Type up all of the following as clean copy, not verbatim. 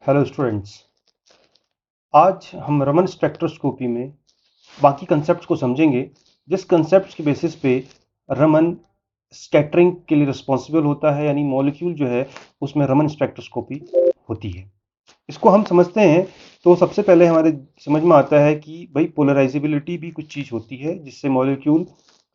Hello students. आज हम Raman spectroscopy में बाकी कंसेप्ट्स को समझेंगे, जिस कंसेप्ट्स के बेसिस पे रमन स्कैटरिंग के लिए रिस्पॉन्सिबल होता है, यानी मॉलिक्यूल जो है उसमें रमन स्पेक्ट्रोस्कोपी होती है। इसको हम समझते हैं तो सबसे पहले हमारे समझ में आता है कि भाई पोलराइजेबिलिटी भी कुछ चीज़ होती है जिससे मॉलिक्यूल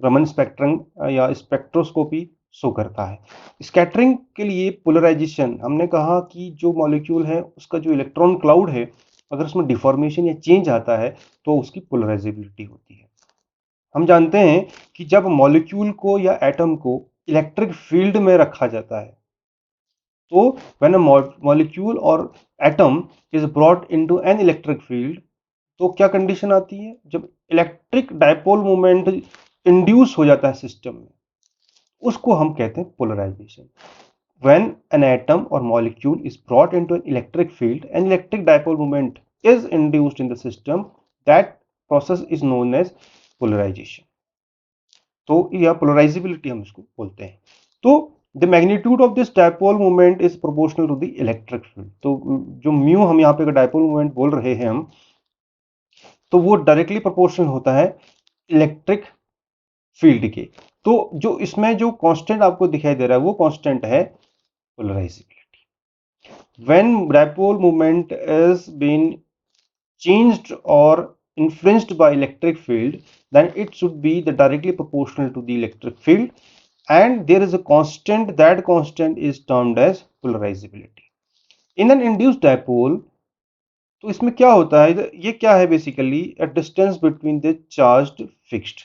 रमन स्पेक्ट्रम या स्पेक्ट्रोस्कोपी शो करता है। स्कैटरिंग के लिए पोलराइजेशन, हमने कहा कि जो मॉलिक्यूल है उसका जो इलेक्ट्रॉन क्लाउड है, अगर उसमें डिफॉर्मेशन या चेंज आता है तो उसकी पोलराइजेबिलिटी होती है। हम जानते हैं कि जब मॉलिक्यूल को या एटम को इलेक्ट्रिक फील्ड में रखा जाता है, तो व्हेन अ मॉलिक्यूल और atom is brought into an electric field, तो क्या कंडीशन आती है? जब इलेक्ट्रिक डायपोल मोमेंट इंड्यूस हो जाता है सिस्टम में, उसको हम कहते हैं polarisation. When an atom or molecule is brought into an electric field, an electric dipole moment is induced in the system. That process is known as polarization. तो या पोलराइजेबिलिटी हम इसको बोलते हैं। तो the magnitude of this dipole moment is proportional to the electric field. तो जो mu हम यहाँ पे डायपोल मोमेंट बोल रहे हैं हम, तो वो डायरेक्टली प्रोपोर्शनल होता है इलेक्ट्रिक फील्ड के। तो जो इसमें जो कांस्टेंट आपको दिखाई दे रहा है वो कांस्टेंट है polarisability. When dipole moment is being changed or influenced by electric field, then it should be the directly proportional to the electric field, and there is a constant. That constant is termed as polarizability. In an induced dipole, तो इसमें क्या होता है, ये क्या है basically a distance between the charged fixed,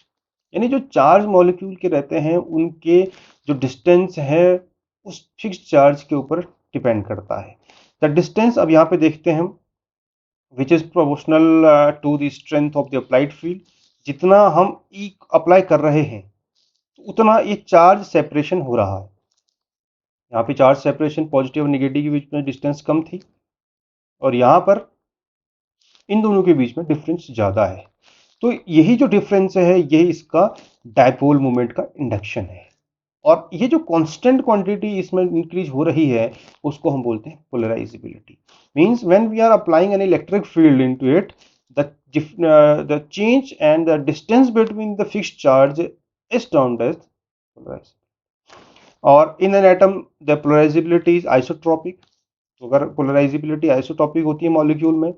यानी जो चार्ज मॉलिक्यूल के रहते हैं उनके जो डिस्टेंस है उस फिक्स्ड चार्ज के ऊपर डिपेंड करता है। द डिस्टेंस अब यहाँ पे देखते हैं हम, which is proportional to the strength of the applied field. जितना हम ई अप्लाई कर रहे हैं तो उतना ये चार्ज सेपरेशन हो रहा है। यहाँ पे चार्ज सेपरेशन पॉजिटिव और निगेटिव के बीच में डिस्टेंस कम थी, और यहाँ पर इन दोनों के बीच में डिफरेंस ज़्यादा है। तो यही जो डिफरेंस है यही इसका डायपोल मोमेंट का इंडक्शन है। और ये जो कांस्टेंट क्वांटिटी इसमें इंक्रीज हो रही है उसको हम बोलते हैं polarizability. Means when we are applying an electric field into it, the change and the distance between the fixed charge is termed as polarization. और in an atom the polarizability is isotropic. तो अगर polarizability isotropic होती है molecule में,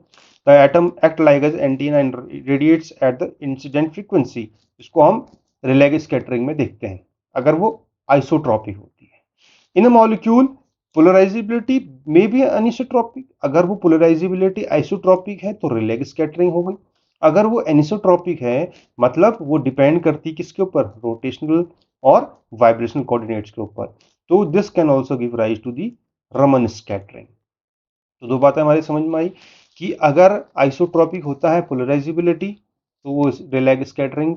the atom act like as antenna and radiates at the incident frequency. इसको हम relay scattering में देखते हैं अगर वो आइसोट्रोपिक होती है। इन अ मॉलिक्यूल पोलराइजेबिलिटी में बी अनिसोट्रोपिक। अगर वो पोलराइजेबिलिटी आइसोट्रोपिक है तो रिले स्कैटरिंग हो गई। अगर वो एनिसोट्रोपिक है मतलब वो डिपेंड करती किसके ऊपर? रोटेशनल और वाइब्रेशनल कोऑर्डिनेट्स के ऊपर। तो this can also give rise to the Raman scattering. तो दो बातें हमारी समझ में आई कि अगर आइसोट्रोपिक होता है पोलराइजेबिलिटी तो वो रिले स्कैटरिंग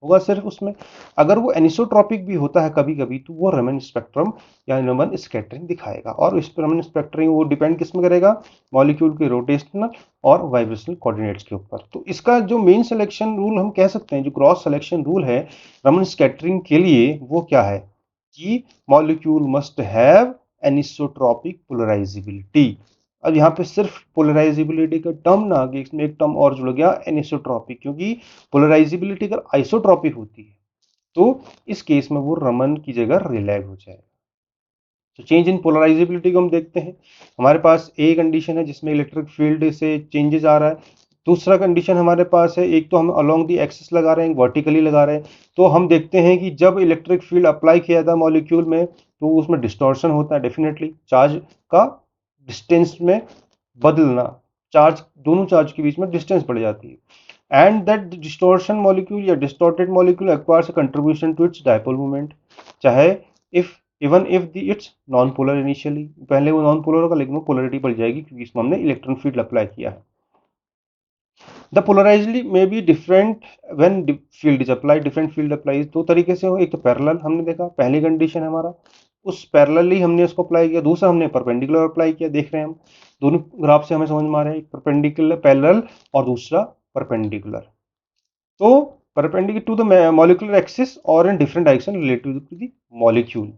होगा सिर्फ उसमें। अगर वो एनिसोट्रोपिक भी होता है कभी कभी तो वो रमन स्पेक्ट्रम या रमन स्कैटरिंग दिखाएगा। और इस रमन स्पेक्ट्रिंग वो डिपेंड किस में करेगा? मॉलिक्यूल के रोटेशनल और वाइब्रेशनल कोऑर्डिनेट्स के ऊपर। तो इसका जो मेन सिलेक्शन रूल हम कह सकते हैं, जो क्रॉस सिलेक्शन रूल है रमन स्कैटरिंग के लिए, वो क्या है कि molecule must have anisotropic polarisability. अब यहाँ पे सिर्फ पोलराइजेबिलिटी का टर्म ना आगे इसमें एक टर्म और जुड़ गया, एनिसोट्रोपिक। क्योंकि पोलराइजेबिलिटी अगर आइसोट्रोपिक होती है तो इस केस में वो रमन की जगह रिलेग हो जाएगा। तो चेंज इन पोलराइजेबिलिटी को हम देखते हैं। हमारे पास ए कंडीशन है जिसमें इलेक्ट्रिक फील्ड से चेंजेस आ रहा है। दूसरा कंडीशन हमारे पास है, एक तो हम अलोंग दी एक्सिस लगा रहे हैं, वर्टिकली लगा रहे हैं। तो हम देखते हैं कि जब इलेक्ट्रिक फील्ड अप्लाई किया था मॉलिक्यूल में तो उसमें डिस्टॉर्शन होता है। डेफिनेटली चार्ज का डिस्टेंस में बदलना, चार्ज दोनों चार्ज के बीच में डिस्टेंस बढ़ जाती है। एंड दैट डिस्टॉर्शन मॉलिक्यूल या distorted molecule acquires a contribution to its dipole moment. चाहे if even if the its non polar initially, पहले वो नॉन पोलर होगा लेकिन वो पोलरिटी बढ़ जाएगी क्योंकि इसमें हमने इलेक्ट्रॉन फील्ड अप्लाई किया है। The polarizability may be different when field is applied. Different field apply दो तरीके से हो, एक तो पैरेलल हमने देखा, पहली कंडीशन हमारा उस पैरेलली हमने उसको अप्लाई किया। दूसरा हमने परपेंडिकुलर अप्लाई किया। देख रहे हैं हम दोनों ग्राफ से हमें समझ में आ रहा है, एक परपेंडिकुलर पैरेलल और दूसरा परपेंडिकुलर। तो perpendicular to the molecular axis or in different direction related to the molecule.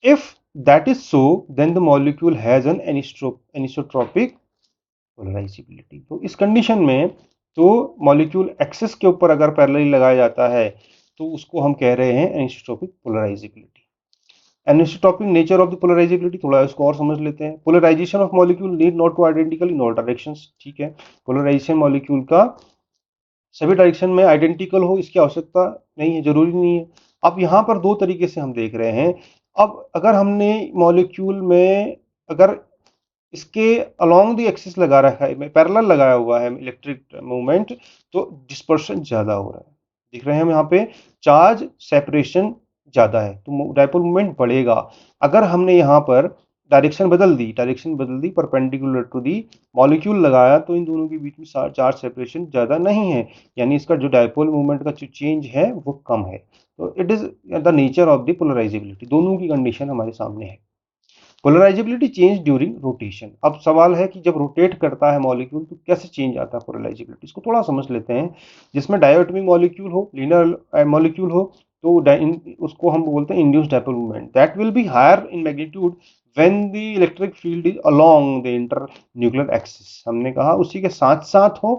If that is so then the molecule has an anisotropic polarizability. तो इस कंडीशन में तो मॉलिक्यूल एक्सिस के ऊपर अगर पैरेलली लगाया जाता है तो उसको हम कह रहे हैं anisotropic polarizability. Anisotropic nature of the polarizability, थोड़ा इसको और समझ लेते हैं। Polarization of molecule need not to identical in all directions, ठीक है। पोलराइजेशन मॉलिक्यूल का सभी डायरेक्शन में आइडेंटिकल हो इसकी आवश्यकता नहीं है, जरूरी नहीं है। अब यहाँ पर दो तरीके से हम देख रहे हैं। अब अगर हमने मॉलिक्यूल में अगर इसके अलोंग द एक्सिस लगा रखा है, पैरेलल लगाया हुआ है इलेक्ट्रिक मूवमेंट, तो डिस्पर्शन ज्यादा हो रहा है। दिख रहे हैं हम यहाँ पे चार्ज सेपरेशन ज्यादा है तो डायपोल मूवमेंट बढ़ेगा। अगर हमने यहाँ पर डायरेक्शन बदल दी परपेंडिकुलर टू दी मॉलिक्यूल लगाया तो इन दोनों के बीच में चार्ज सेपरेशन ज्यादा नहीं है, यानी इसका जो डायपोल मूवमेंट का जो चेंज है वो कम है। तो it is the nature of the polarisability. दोनों की कंडीशन हमारे सामने है। Polarisability change during rotation. अब सवाल है कि जब रोटेट करता है मॉलिक्यूल तो कैसे चेंज आता है पोलराइजेबिलिटी, इसको थोड़ा समझ लेते हैं। जिसमें डायोटॉमिक मॉलिक्यूल हो, लीनियर मॉलिक्यूल हो, तो उसको हम बोलते हैं induced dipole movement that will be higher in magnitude when the electric field is along the internuclear axis. हमने कहा उसी के साथ साथ हो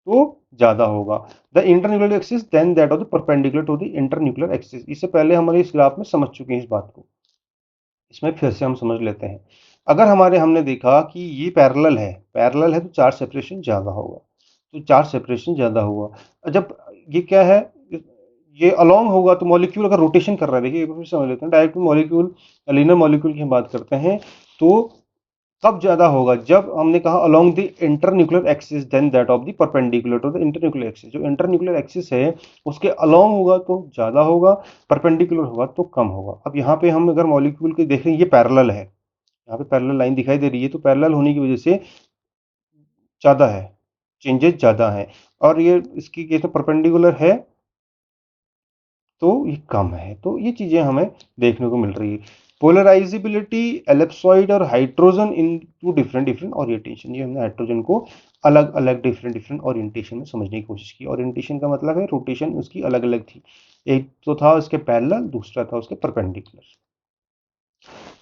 तो ज्यादा होगा। The internuclear axis then that of the perpendicular to the internuclear axis. इससे पहले हमारे इस ग्राफ में समझ चुके हैं इस बात को, इसमें फिर से हम समझ लेते हैं। अगर हमने देखा कि ये पैरेलल है तो चार्ज सेपरेशन ज़्यादा होगा, तो चार्ज सेपरेशन ज़्यादा हुआ। जब ये क्या है, ये अलोंग होगा तो मॉलिक्यूल अगर रोटेशन कर रहा है, देखिए एक बार फिर समझ लेते हैं। डायरेक्ट मॉलिक्यूल, लीनियर मॉलिक्यूल की हम बात करते हैं, तो कब ज़्यादा होगा, जब हमने कहा along the internuclear axis then that of the perpendicular to the internuclear axis. जो इंटरन्यूक्लियर एक्सिस है उसके अलोंग होगा तो ज़्यादा होगा, परपेंडिकुलर होगा तो कम होगा। अब यहाँ पे हम अगर मॉलिक्यूल के देख रहे हैं, ये पैरेलल है, यहाँ पे पैरेलल लाइन दिखाई दे रही है, तो पैरेलल होने की वजह से ज़्यादा है, चेंजेस ज़्यादा है। और ये इसकी केस में परपेंडिकुलर है तो ये कम है। तो ये चीज़ें हमें देखने को मिल रही है। पोलराइजेबिलिटी एलिप्सॉइड और hydrogen in two different different orientation. ये हमने हाइड्रोजन को अलग अलग डिफरेंट डिफरेंट ओरिएंटेशन में समझने की कोशिश की। ओरिएंटेशन का मतलब है रोटेशन उसकी अलग अलग थी, एक तो था उसके पैरेलल, दूसरा था उसके perpendicular.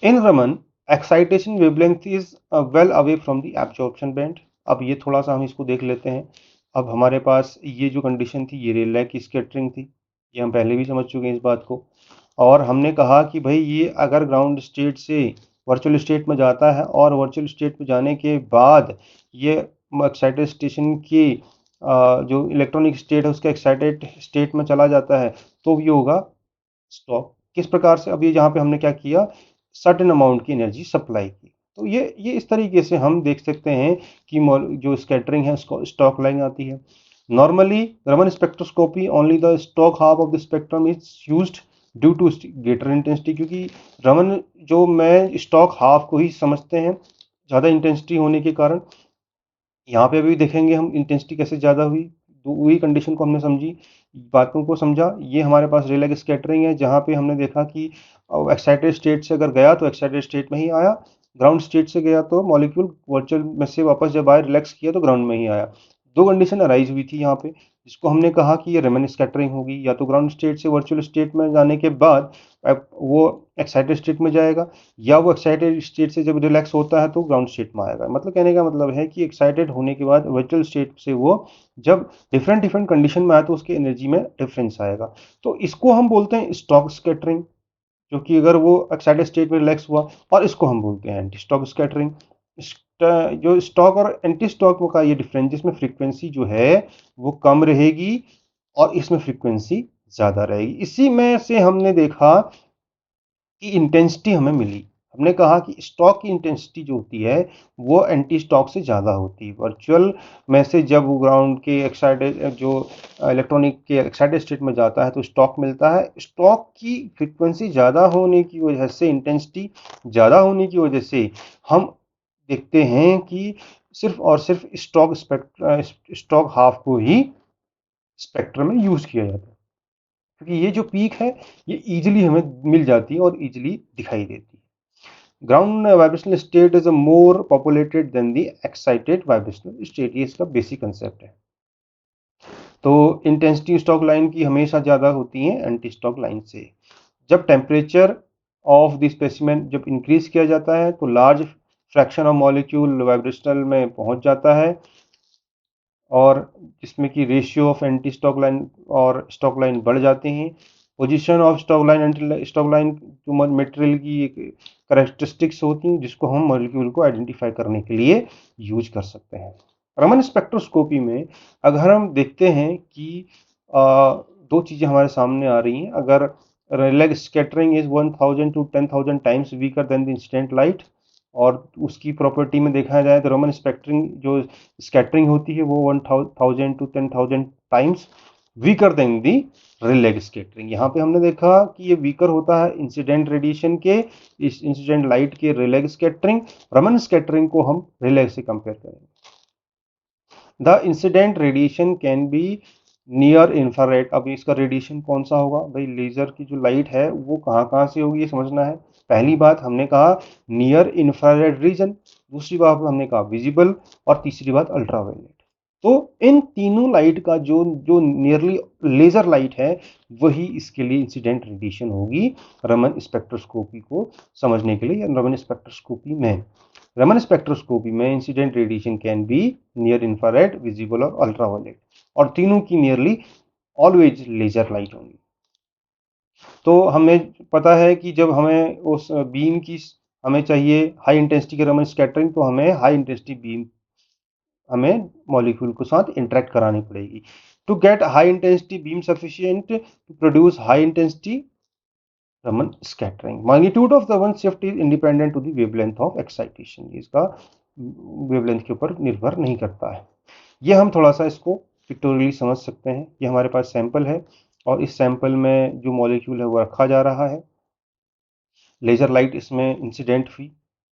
In Raman excitation wavelength is well away from the absorption band. अब ये थोड़ा सा हम इसको देख लेते हैं। अब हमारे पास ये जो कंडीशन थी, ये रेले की स्कैटरिंग थी, ये हम पहले भी समझ चुके हैं इस बात को। और हमने कहा कि भाई ये अगर ग्राउंड स्टेट से वर्चुअल स्टेट में जाता है और वर्चुअल स्टेट में जाने के बाद ये एक्साइटेड स्टेशन की जो इलेक्ट्रॉनिक स्टेट है उसके एक्साइटेड स्टेट में चला जाता है, तो ये होगा स्टॉक। किस प्रकार से, अब ये जहाँ पे हमने क्या किया, सर्टेन अमाउंट की एनर्जी सप्लाई की। तो ये इस तरीके से हम देख सकते हैं कि जो स्कैटरिंग है उसको स्टॉक लाइन आती है। Normally Raman spectroscopy only the Stokes half of the spectrum is used due to greater intensity, क्योंकि रमन जो मैं स्टॉक हाफ को ही समझते हैं ज़्यादा इंटेंसिटी होने के कारण। यहाँ पे अभी देखेंगे हम इंटेंसिटी कैसे ज़्यादा हुई, तो वही कंडीशन को हमने समझी, बातों को समझा। ये हमारे पास रेले की स्कैटरिंग है, जहाँ पे हमने देखा कि एक्साइटेड स्टेट से अगर गया तो एक्साइटेड स्टेट में ही आया, ग्राउंड स्टेट से गया तो मॉलिक्यूल वर्चुअल में से वापस जब आए रिलैक्स किया तो ग्राउंड में ही आया। दो कंडीशन अराइज हुई थी यहाँ पे, जिसको हमने कहा कि ये रेमन स्कैटरिंग होगी। या तो ग्राउंड स्टेट से वर्चुअल स्टेट में जाने के बाद वो एक्साइटेड स्टेट में जाएगा, या वो एक्साइटेड स्टेट से जब रिलैक्स होता है तो ग्राउंड स्टेट में आएगा। मतलब कहने का मतलब है कि एक्साइटेड होने के बाद वर्चुअल स्टेट से वो जब डिफरेंट डिफरेंट कंडीशन में आए तो उसकी एनर्जी में डिफरेंस आएगा। तो इसको हम बोलते हैं स्टॉक स्कैटरिंग, जो कि अगर वो एक्साइटेड स्टेट में रिलैक्स हुआ। और इसको हम बोलते हैं एंटी स्टॉक स्कैटरिंग। जो स्टॉक और एंटी स्टॉक का ये डिफरेंस, जिसमें फ्रीक्वेंसी जो है वो कम रहेगी और इसमें फ्रीक्वेंसी ज़्यादा रहेगी। इसी में से हमने देखा की इंटेंसिटी हमें मिली। हमने कहा कि स्टॉक की इंटेंसिटी जो होती है वो एंटी स्टॉक से ज़्यादा होती है। वर्चुअल में से जब वो ग्राउंड के एक्साइटेड जो इलेक्ट्रॉनिक के एक्साइटेड स्टेट में जाता है तो स्टॉक मिलता है। स्टॉक की फ्रीक्वेंसी ज़्यादा होने की वजह से, इंटेंसिटी ज़्यादा होने की वजह से हम देखते हैं कि सिर्फ और सिर्फ स्टॉक हाफ को ही स्पेक्ट्रम में यूज़ किया जाता है, क्योंकि ये जो पीक है ये इजीली हमें मिल जाती है और इजीली दिखाई देती है। Ground vibrational state is a more populated than the excited vibrational state, ये इसका बेसिक कंसेप्ट है। तो इंटेंसिटी स्टॉक लाइन की हमेशा ज़्यादा होती है एंटी स्टॉक लाइन से। जब टेम्परेचर ऑफ द स्पेसिमेन जब इंक्रीज किया जाता है तो large fraction of molecule vibrational में पहुंच जाता है, और जिसमें कि ratio of anti stock line और स्टॉक लाइन बढ़ जाते हैं। Position of stock line anti stock line जो मटेरियल की एक करेक्टरिस्टिक्स होती हैं जिसको हम मॉलिक्यूल को आइडेंटिफाई करने के लिए यूज कर सकते हैं। रमन स्पेक्ट्रोस्कोपी में अगर हम देखते हैं कि दो चीज़ें हमारे सामने आ रही हैं। अगर Rayleigh scattering is 1000 to 10,000 times weaker than the incident light, और उसकी प्रॉपर्टी में देखा जाए तो रमन स्पेक्ट्रिंग जो स्कैटरिंग होती है वो 1000 to 10,000 times weaker than the Rayleigh scattering. यहाँ पे हमने देखा कि ये वीकर होता है इंसिडेंट रेडिएशन के, इस इंसिडेंट लाइट के रिलेग स्कैटरिंग। रमन स्कैटरिंग को हम रिलेग से कंपेयर करेंगे। The incident radiation can be near infrared. अब इसका रेडिएशन कौन सा होगा भाई, लेजर की जो लाइट है वो कहाँ से होगी ये समझना है। पहली बात हमने कहा नियर इंफ्रारेड रीजन, दूसरी बात हमने कहा विजिबल, और तीसरी बात अल्ट्रावायलेट। तो इन तीनों लाइट का जो जो नियरली लेजर लाइट है वही इसके लिए इंसिडेंट रेडिएशन होगी रमन स्पेक्ट्रोस्कोपी को समझने के लिए, या रमन स्पेक्ट्रोस्कोपी में। रमन स्पेक्ट्रोस्कोपी में incident radiation can be near infrared, visible और अल्ट्रावायलेट, और तीनों की नियरली ऑलवेज लेजर लाइट होंगी। तो हमें पता है कि जब हमें उस बीम की हमें चाहिए हाई इंटेंसिटी की रमन स्कैटरिंग, तो हमें हाई इंटेंसिटी बीम हमें मॉलिक्यूल के साथ इंटरेक्ट करानी पड़ेगी। To get high intensity beam sufficient to produce high intensity Raman scattering. Magnitude of the one shift is independent to the wavelength of excitation, इसका wavelength के ऊपर निर्भर नहीं करता है। ये हम थोड़ा सा इसको पिक्टोरियली समझ सकते हैं। ये हमारे पास सैंपल है और इस सैंपल में जो मॉलिक्यूल है वो रखा जा रहा है। लेजर लाइट इसमें इंसिडेंट हुई।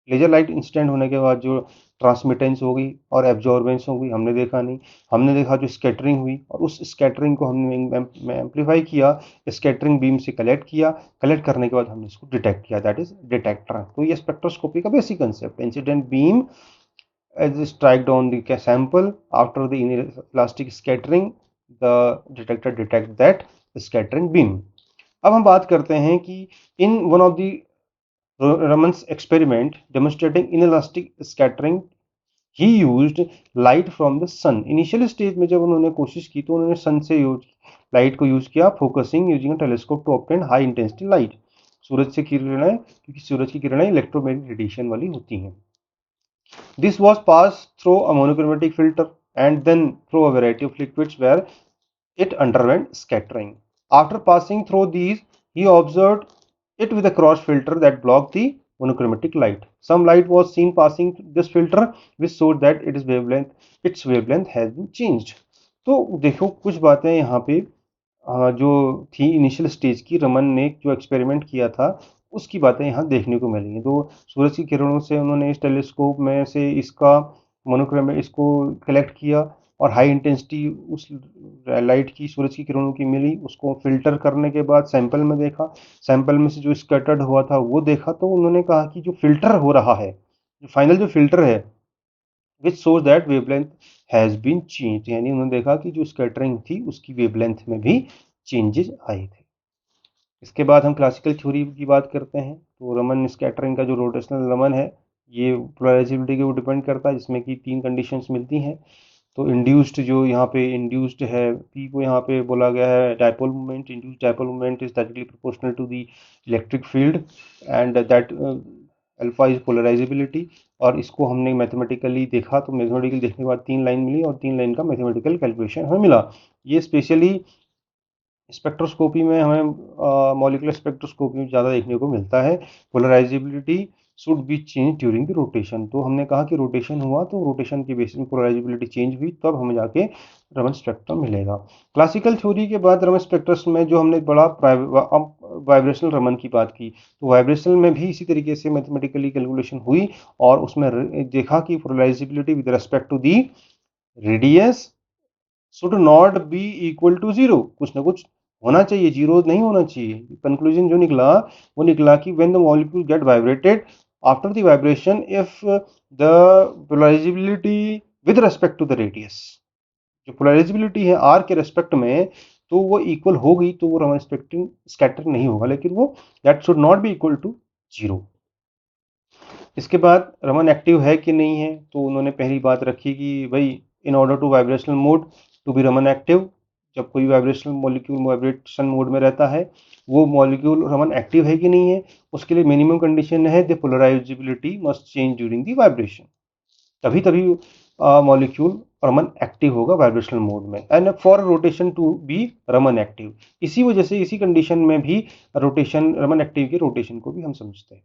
लेजर लाइट इंसिडेंट होने के बाद जो ट्रांसमिटेंस हो गई और एब्जॉर्बेंस हो गई हमने देखा नहीं। हमने देखा जो स्कैटरिंग हुई, और उस स्कैटरिंग को हमने एम्पलीफाई किया, स्कैटरिंग बीम से कलेक्ट किया। कलेक्ट करने के बाद हमने इसको डिटेक्ट किया, दैट इज डिटेक्टर। तो ये स्पेक्ट्रोस्कोपी का basic concept. Incident beam as striked on the sample after the inelastic scattering, the detector detect that scattering beam। अब हम बात करते हैं कि in one of the Raman's experiment demonstrating inelastic scattering, he used light from the sun। Initial stage में जब उन्होंने कोशिश की तो उन्होंने सन से लाइट को यूज किया, focusing using a telescope to obtain high intensity light. सूरज से किरणें, क्योंकि सूरज की किरणें इलेक्ट्रोमैग्नेटिक रेडिएशन वाली होती हैं। This was passed through a monochromatic filter and then through a variety of liquids where it underwent scattering. After passing through these, he observed it with a cross filter that blocked the monochromatic light. Some light was seen passing this filter, which showed that its wavelength has been changed। तो देखो कुछ बातें यहाँ पे जो थी initial stage की, रमन ने जो एक्सपेरिमेंट किया था उसकी बातें यहाँ देखने को मिली हैं। तो सूरज की किरणों से उन्होंने इस टेलीस्कोप में से इसका मोनोक्रोम इसको कलेक्ट किया, और हाई इंटेंसिटी उस लाइट की सूरज की किरणों की मिली। उसको फिल्टर करने के बाद सैंपल में देखा, सैंपल में से जो स्कैटर्ड हुआ था वो देखा। तो उन्होंने कहा कि जो फिल्टर हो रहा है, जो फाइनल जो फिल्टर है, which shows that wavelength has been change, यानी उन्होंने देखा कि जो स्कैटरिंग थी उसकी वेवलेंथ में भी चेंजेस आए थे। इसके बाद हम क्लासिकल थ्योरी की बात करते हैं। तो रमन स्कैटरिंग का जो रोटेशनल रमन है ये पोलराइजेबिलिटी के ऊपर डिपेंड करता है, जिसमें कि तीन कंडीशंस मिलती हैं। तो इंड्यूस्ड जो यहाँ पे इंड्यूस्ड है पी को यहाँ पे बोला गया है dipole movement. Induced dipole movement is directly proportional to the electric field and that alpha is polarizability. और इसको हमने मैथमेटिकली देखा, तो मैथमेटिकली देखने के बाद तीन लाइन मिली और तीन लाइन का मैथमेटिकल कैलकुलेशन हमें मिला। ये स्पेशली स्पेक्ट्रोस्कोपी में हमें मॉलिक्यूलर स्पेक्ट्रोस्कोपी में ज़्यादा देखने को मिलता है। Polarisability should be change during the rotation. तो हमने कहा कि रोटेशन हुआ तो रोटेशन के बेसिस में पोलराइजेबिलिटी चेंज हुई, तब हमें जाके रमन स्पेक्ट्रम मिलेगा। क्लासिकल थ्योरी के बाद रमन स्पेक्ट्रम में जो हमने बड़ा वाइब्रेशनल रमन की बात की, तो वाइब्रेशनल में भी इसी तरीके से मैथमेटिकली कैलकुलेशन हुई और उसमें देखा कि polarizability with respect to the radius should not be equal to zero. कुछ ना कुछ होना चाहिए, जीरो नहीं होना चाहिए। कंक्लूजन जो निकला वो निकला कि when the molecule get vibrated after the vibration, if the polarizability with respect to the radius, जो पोलराइजेबिलिटी है आर के रेस्पेक्ट में तो वो इक्वल हो गई तो वो रमन स्कैटरिंग नहीं होगा, लेकिन वो that should not be equal to 0। इसके बाद रमन एक्टिव है कि नहीं है, तो उन्होंने पहली बात रखी कि भाई in order to vibrational mode to be Raman active, जब कोई वाइब्रेशनल मॉलिक्यूल वाइब्रेशन मोड में रहता है वो मॉलिक्यूल रमन एक्टिव है कि नहीं है, उसके लिए मिनिमम कंडीशन है the polarizability must change during the vibration. तभी तभी मॉलिक्यूल रमन एक्टिव होगा वाइब्रेशनल मोड में, and for rotation to be Raman active. इसी वजह से इसी कंडीशन में भी रोटेशन, रमन एक्टिव के रोटेशन को भी हम समझते हैं।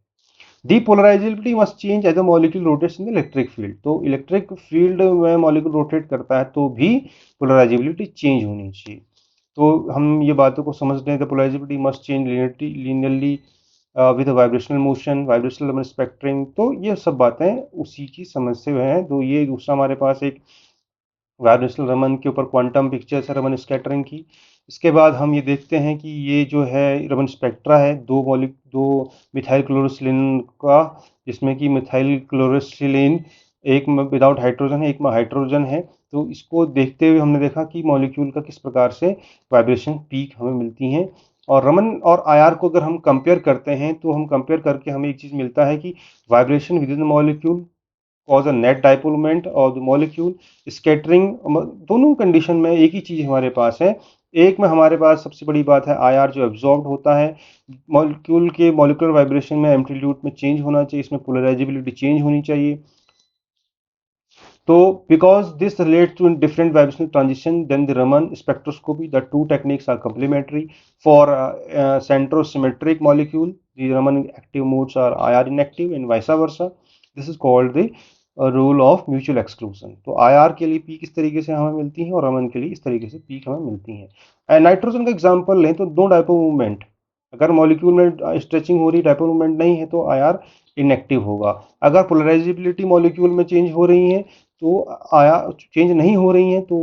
Depolarizability must change as the molecule rotates in the electric field। तो इलेक्ट्रिक फील्ड में मॉलिक्यूल रोटेट करता है तो भी पोलराइजेबिलिटी चेंज होनी चाहिए। तो हम ये बातों को समझ लें, the polarizability must change linearly with vibrational motion, vibrational Raman spectrum. तो ये सब बातें उसी की समझ से हैं। तो ये दूसरा हमारे पास एक वाइब्रेशनल रमन के ऊपर क्वांटम पिक्चर्स है रमन स्कैटरिंग की। इसके बाद हम ये देखते हैं कि ये जो है रमन स्पेक्ट्रा है दो मिथाइल क्लोरोसिलिन का, जिसमें कि मिथाइल क्लोरोसिलिन एक में विदाउट हाइड्रोजन है, एक में हाइड्रोजन है। तो इसको देखते हुए हमने देखा कि मॉलिक्यूल का किस प्रकार से वाइब्रेशन पीक हमें मिलती हैं। और रमन और आईआर को अगर हम कंपेयर करते हैं तो हम कंपेयर करके हमें एक चीज़ मिलता है कि vibration with in the molecule cause a net dipole moment और द मॉलिक्यूल स्कैटरिंग। दोनों कंडीशन में एक ही चीज़ हमारे पास है। एक में हमारे पास सबसे बड़ी बात है आईआर जो एब्जॉर्ब होता है, मॉलिक्यूल के मॉलिक्यूलर वाइब्रेशन में एम्पलीट्यूड में चेंज होना चाहिए, इसमें पोलराइजेबिलिटी चेंज होनी चाहिए। तो because this relates to different vibrational transition than the Raman spectroscopy, the two techniques are complementary. For centrosymmetric molecule, the Raman active modes are IR inactive and vice versa. This is called the rule of mutual exclusion। तो IR के लिए peak इस तरीके से हमें मिलती है और रमन के लिए इस तरीके से पीक हमें मिलती है। नाइट्रोजन का एग्जांपल लें तो दो डाइपोल मूवमेंट, अगर मॉलिक्यूल में स्ट्रेचिंग हो रही, डाइपोल मूवमेंट नहीं है तो IR इनएक्टिव होगा। अगर पोलराइजेबिलिटी मॉलिक्यूल में चेंज हो रही है तो आया चेंज नहीं हो रही हैं तो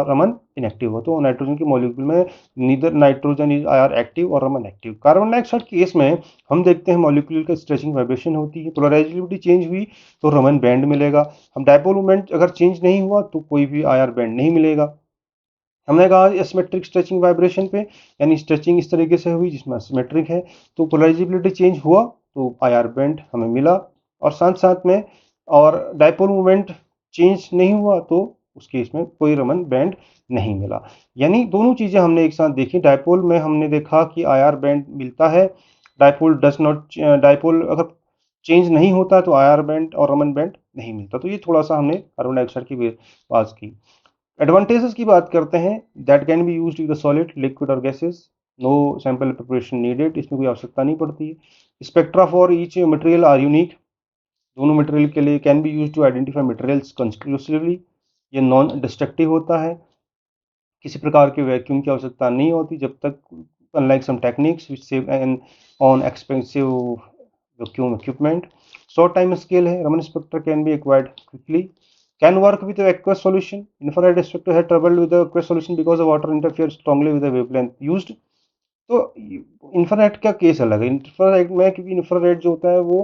रमन इनएक्टिव हो। तो नाइट्रोजन के मॉलिक्यूल में neither nitrogen is IR active और Raman active. Carbon dioxide case में हम देखते हैं मॉलिक्यूल का स्ट्रेचिंग वाइब्रेशन होती है, पोलराइजेबिलिटी चेंज हुई तो रमन बैंड मिलेगा। हम डाइपोल मोमेंट अगर चेंज नहीं हुआ तो कोई भी आईआर बैंड नहीं मिलेगा। हमने कहा एसिमेट्रिक स्ट्रेचिंग वाइब्रेशन पे, यानी स्ट्रेचिंग इस तरीके से हुई जिसमें एसिमेट्रिक है तो पोलराइजेबिलिटी चेंज हुआ तो आईआर बैंड हमें मिला। और साथ साथ में और डाइपोल मोमेंट चेंज नहीं हुआ तो उस केस में कोई रमन बैंड नहीं मिला। यानी दोनों चीज़ें हमने एक साथ देखी। डाइपोल में हमने देखा कि आईआर बैंड मिलता है, डाइपोल डज नॉट, डाइपोल अगर चेंज नहीं होता तो आईआर बैंड और रमन बैंड नहीं मिलता। तो ये थोड़ा सा हमने कार्बन डाइऑक्साइड की बात की। एडवांटेजेस की बात करते हैं, that can be used with solid, liquid और gases, no sample preparation needed, इसमें कोई आवश्यकता नहीं पड़ती है। Spectra for each material are unique, दोनों मटेरियल के लिए can be used to identify materials conclusively, ये नॉन डिस्ट्रक्टिव होता है, किसी प्रकार के वैक्यूम की आवश्यकता नहीं होती जब तक, unlike some techniques which save an on expensive vacuum equipment. Short time scale है, Raman spectra can be acquired quickly, can work with the aqueous solution। Infrared spectra had trouble with the aqueous solution because the water interferes strongly with the wavelength used। तो infrared का case अलग है। Infrared में क्योंकि infrared जो होता है वो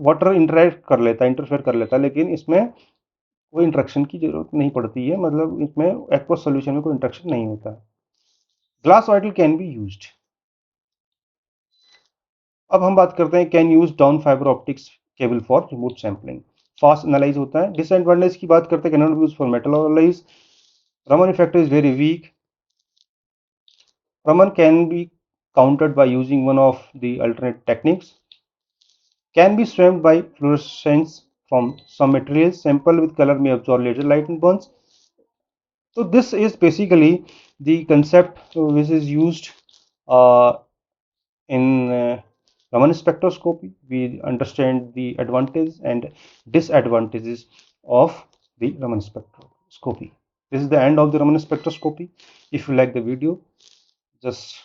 वाटर इंटरेक्ट कर लेता है, इंटरफेयर कर लेता है, लेकिन इसमें कोई इंट्रैक्शन की जरूरत नहीं पड़ती है, मतलब इसमें एक्वस सॉल्यूशन में कोई इंट्रैक्शन नहीं होता है। Glass vital can be used. अब हम बात करते हैं can use down fibre optics cable for remote sampling, fast analyse होता है। डिसएडवांटेज की बात करते हैं, can not use for metal analyse, Raman effect is very weak। Raman can be countered by using one of the alternate techniques, can be swamped by fluorescence from some materials, sample with color may absorb laser light and burns। So this is basically the concept which is used uh, in Raman spectroscopy. We understand the advantages and disadvantages of the Raman spectroscopy. This is the end of the Raman spectroscopy. If you like the video, just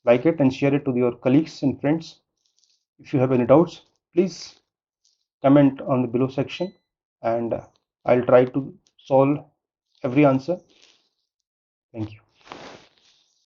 like it and share it to your colleagues and friends. If you have any doubts, please comment on the below section and I'll try to solve every answer. Thank you.